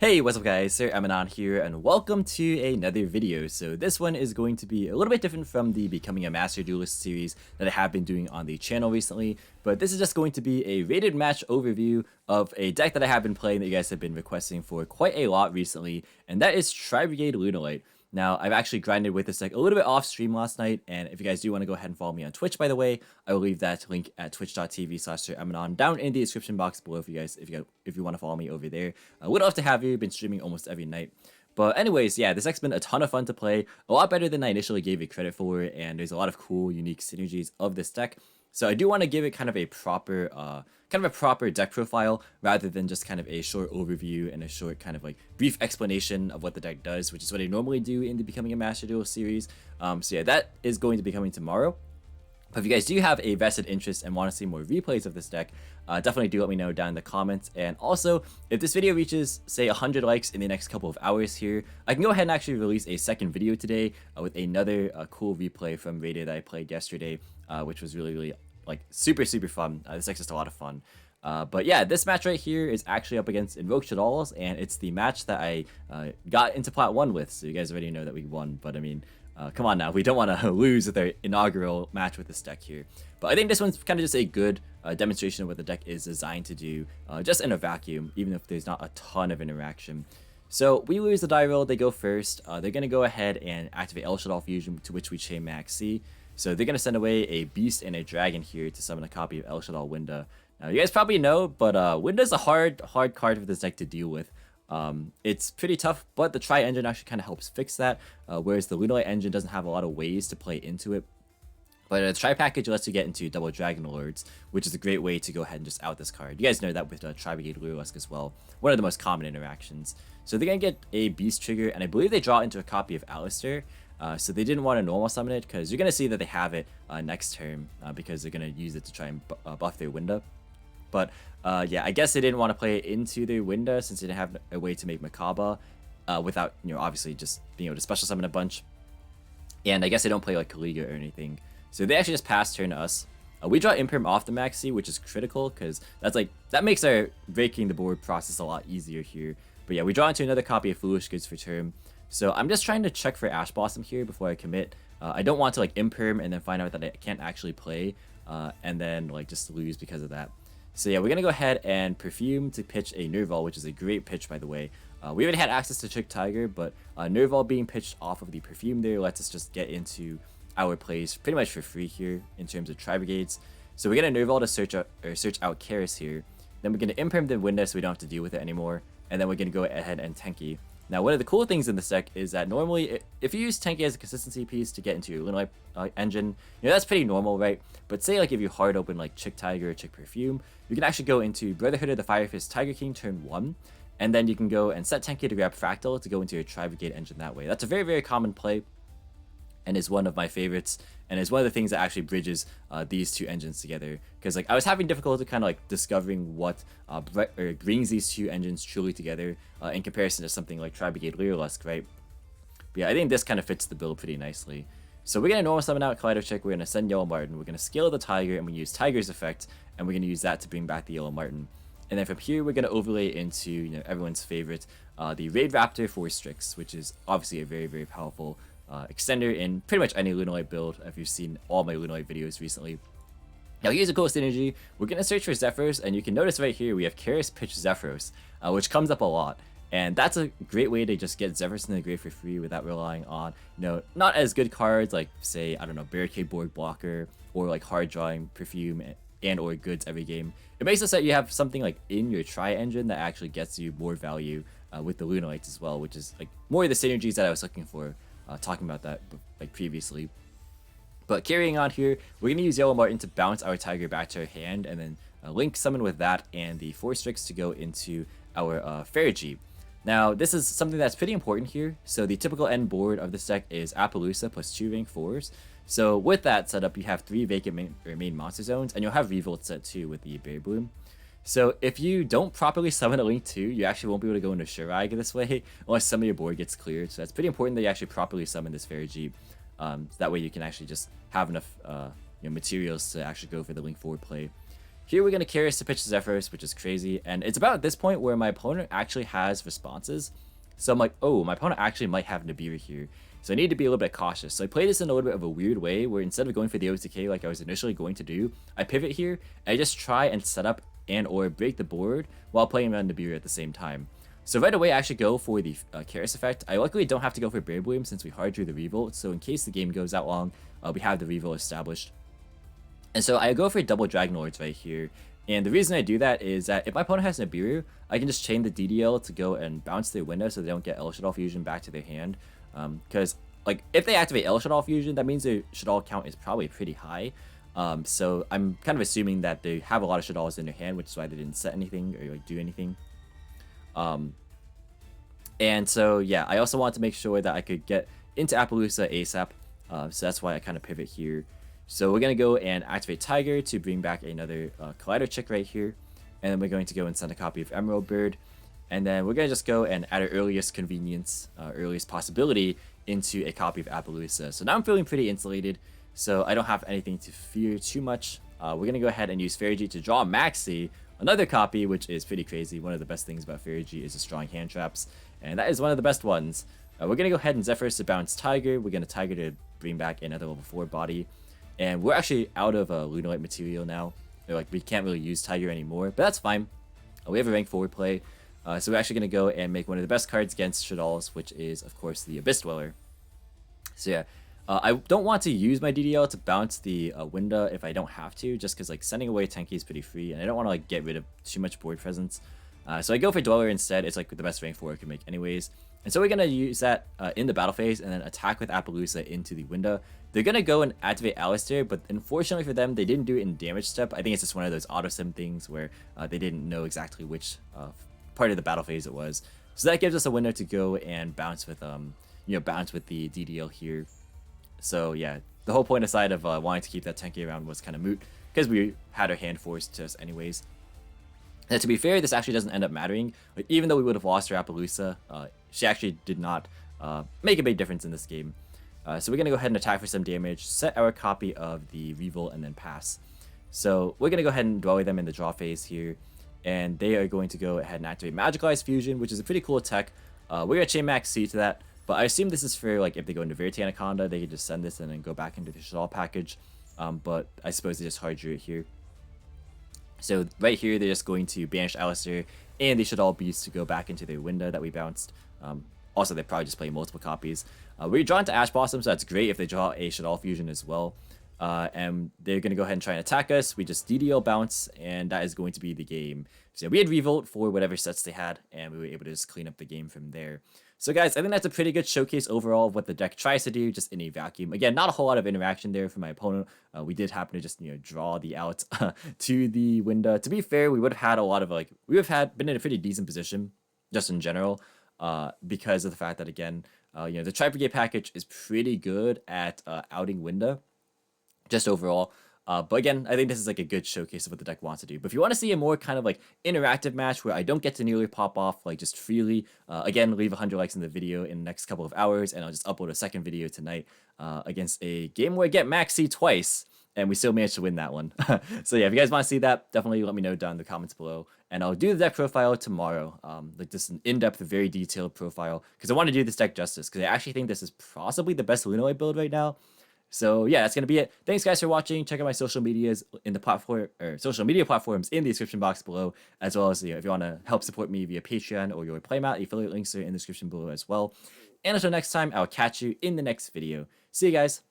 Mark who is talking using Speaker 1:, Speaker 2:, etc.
Speaker 1: Hey, what's up guys, Sir Emanon here, and welcome to another video. So this one is going to be a little bit different from the Becoming a Master Duelist series that I have been doing on the channel recently, but this is just going to be a rated match overview of a deck that I have been playing that you guys have been requesting for quite a lot recently, and that is Tri-Brigade Lunalight. Now, I've actually grinded with this deck a little bit off stream last night, and if you guys do want to go ahead and follow me on Twitch, by the way, I will leave that link at twitch.tv/SirEmanon down in the description box below for you guys if you want to follow me over there. I would love to have you. Been streaming almost every night. But anyways, yeah, this deck's been a ton of fun to play, a lot better than I initially gave it credit for, and there's a lot of cool, unique synergies of this deck. So I do want to give it kind of a proper deck profile rather than just kind of a short overview and a short kind of like brief explanation of what the deck does, which is what I normally do in the Becoming a Master Duel series. So yeah, that is going to be coming tomorrow. But if you guys do have a vested interest and want to see more replays of this deck, definitely do let me know down in the comments. And also, if this video reaches, say, 100 likes in the next couple of hours here, I can go ahead and actually release a second video today with another cool replay from Rated that I played yesterday, which was really like super fun. This deck's just a lot of fun. But yeah, this match right here is actually up against Invoked Shaddoll, and it's the match that I got into Plat 1 with, so you guys already know that we won. But I mean, come on now, we don't want to lose with our inaugural match with this deck here. But I think this one's kind of just a good demonstration of what the deck is designed to do, just in a vacuum, even if there's not a ton of interaction. So we lose the die roll, they go first. They're going to go ahead and activate El Shaddoll Fusion, to which we chain Max C. So they're going to send away a Beast and a Dragon here to summon a copy of El Shaddoll Winda. Now you guys probably know, but Winda's a hard card for this deck to deal with. It's pretty tough, but the Tri engine actually kind of helps fix that, whereas the Lunalight engine doesn't have a lot of ways to play into it. But the Tri package lets you get into double Dragon Lords, which is a great way to go ahead and just out this card. You guys know that with Tri-Brigade Lurlusk as well, one of the most common interactions. So they're going to get a Beast trigger, and I believe they draw into a copy of Alistair. So they didn't want to normal summon it, because you're going to see that they have it next turn, because they're going to use it to try and buff their Winda. But yeah, I guess they didn't want to play it into their Winda since they didn't have a way to make Hcabe without, obviously just being able to special summon a bunch. And I guess they don't play like Kaliga or anything. So they actually just pass turn to us. We draw Imperm off the Maxi, which is critical because that makes our breaking the board process a lot easier here. But yeah, we draw into another copy of Foolish Goods for turn. So I'm just trying to check for Ash Blossom here before I commit. I don't want to like Imperm and then find out that I can't actually play and then like just lose because of that. So yeah, we're going to go ahead and Perfume to pitch a Nerval, which is a great pitch, by the way. We haven't had access to Chick Tiger, but Nerval being pitched off of the Perfume there lets us just get into our plays pretty much for free here in terms of Tri-Brigades. So we're going to Nerval to search out Karis here. Then we're going to Imperm the Winda so we don't have to deal with it anymore. And then we're going to go ahead and Tenki. Now, one of the cool things in this deck is that normally, if you use Tenki as a consistency piece to get into your Lunalight engine, that's pretty normal, right? But say, like, if you hard open, like, Chick Tiger or Chick Perfume, you can actually go into Brotherhood of the Fire Fist Tiger King turn 1, and then you can go and set Tenki to grab Fractal to go into your Tri-Brigade engine that way. That's a very common play, and is one of my favorites, and is one of the things that actually bridges these two engines together. Because like I was having difficulty kind of like discovering what brings these two engines truly together in comparison to something like Tri-Brigade Lurlusk, right? But yeah, I think this kind of fits the bill pretty nicely. So we're gonna normal summon out Kaleido Chick, we're gonna send Yellow Martin, we're gonna scale the Tiger, and we use Tiger's effect, and we're gonna use that to bring back the Yellow Martin. And then from here, we're gonna overlay into everyone's favorite, the Raid Raptor for Strix, which is obviously a very powerful extender in pretty much any Lunalight build if you've seen all my Lunalight videos recently. Now here's a cool synergy. We're going to search for Zephyros, and you can notice right here we have Karis pitch Zephyros, which comes up a lot. And that's a great way to just get Zephyros in the grave for free without relying on, not as good cards like, say, I don't know, Barricade Board Blocker, or like hard drawing Perfume and or Goods every game. It makes it so that you have something like in your Tri engine that actually gets you more value with the Lunalights as well, which is like more of the synergies that I was looking for. Talking about that like previously. But carrying on here, we're going to use Yellow Martin to bounce our Tiger back to our hand, and then Link summon with that and the 4 Strix to go into our Farid. Now this is something that's pretty important here. So the typical end board of this deck is Appaloosa plus 2 rank 4s. So with that setup, you have 3 vacant main monster zones, and you'll have Revolt set too with the Berry Bloom. So if you don't properly summon a Link 2, you actually won't be able to go into Shuraig this way unless some of your board gets cleared. So that's pretty important that you actually properly summon this Farid. So that way you can actually just have enough materials to actually go for the Link 4 play. Here we're going to Curious to pitch Zephyros, which is crazy. And it's about this point where my opponent actually has responses. So I'm like, oh, my opponent actually might have Nibiru here. So I need to be a little bit cautious. So I play this in a little bit of a weird way where instead of going for the OTK like I was initially going to do, I pivot here and I just try and set up and or break the board while playing around Nibiru at the same time. So right away I actually go for the Curious effect. I luckily don't have to go for Bear Bloom since we hard drew the Revolt. So in case the game goes out long, we have the Revolt established. And so I go for double Dragon Lords right here. And the reason I do that is that if my opponent has Nibiru, I can just chain the DDL to go and bounce their window so they don't get El Shaddoll Fusion back to their hand. Because like if they activate El Shaddoll Fusion, that means their Shaddoll count is probably pretty high. So I'm kind of assuming that they have a lot of Shaddolls in their hand, which is why they didn't set anything or like do anything. And so yeah, I also want to make sure that I could get into Appaloosa ASAP. So that's why I kind of pivot here. So we're going to go and activate Tiger to bring back another Collider Chick right here. And then we're going to go and send a copy of Emerald Bird. And then we're going to just go and at our earliest convenience, earliest possibility, into a copy of Appaloosa. So now I'm feeling pretty insulated, so I don't have anything to fear too much. We're going to go ahead and use Farid to draw Maxi, another copy, which is pretty crazy. One of the best things about Farid is just drawing hand traps, and that is one of the best ones. We're going to go ahead and Zephyros to bounce Tiger. We're going to Tiger to bring back another level 4 body. And we're actually out of Lunalight material now. Like, we can't really use Tiger anymore, but that's fine. We have a rank 4 play. So we're actually going to go and make one of the best cards against Shaddolls, which is, of course, the Abyss Dweller. So yeah, I don't want to use my DDL to bounce the window if I don't have to, just because like sending away Tenki is pretty free, and I don't want to like get rid of too much board presence. So I go for Dweller instead. It's like the best rank 4 I can make anyways. And so we're going to use that in the battle phase and then attack with Appaloosa into the window. They're going to go and activate Alistair, but unfortunately for them, they didn't do it in damage step. I think it's just one of those auto-sim things where they didn't know exactly which part of the battle phase it was. So that gives us a window to go and bounce with, bounce with the DDL here. So yeah, the whole point aside of wanting to keep that Tenki around was kind of moot because we had our hand forced to us anyways. And to be fair, this actually doesn't end up mattering. Like, even though we would have lost our Appaloosa, she actually did not make a big difference in this game. So we're going to go ahead and attack for some damage, set our copy of the Revolt, and then pass. So we're going to go ahead and dwell them in the draw phase here. And they are going to go ahead and activate Magicalized Fusion, which is a pretty cool tech. We're going to chain Max C to that. But I assume this is for, like, if they go into Verity Anaconda, they can just send this and then go back into the Shaddoll package. But I suppose they just hard drew it here. So right here, they're just going to banish Alistair, and they should all be used to go back into their window that we bounced. Also, they probably just play multiple copies. We're drawn to Ash Blossom, so that's great if they draw a Shaddoll Fusion as well. And they're going to go ahead and try and attack us. We just DDL bounce, and that is going to be the game. So we had Revolt for whatever sets they had, and we were able to just clean up the game from there. So guys, I think that's a pretty good showcase overall of what the deck tries to do, just in a vacuum. Again, not a whole lot of interaction there for my opponent. We did happen to just, draw the out to the window. To be fair, we would have had a lot of, we would have been in a pretty decent position, just in general, because of the fact that, again, the Tri-Brigade package is pretty good at outing window, just overall. But again, I think this is like a good showcase of what the deck wants to do. But if you want to see a more kind of like interactive match where I don't get to nearly pop off like just freely, again, leave 100 likes in the video in the next couple of hours, and I'll just upload a second video tonight against a game where I get Max C twice, and we still managed to win that one. So yeah, if you guys want to see that, definitely let me know down in the comments below, and I'll do the deck profile tomorrow, like just an in-depth, very detailed profile, because I want to do this deck justice, because I actually think this is possibly the best Lunalight build right now. So yeah, that's gonna be it. Thanks guys for watching. Check out my social medias in the platform or social media platforms in the description box below, as well as if you want to help support me via Patreon or your Playmat, the affiliate links are in the description below as well. And until next time, I'll catch you in the next video. See you guys.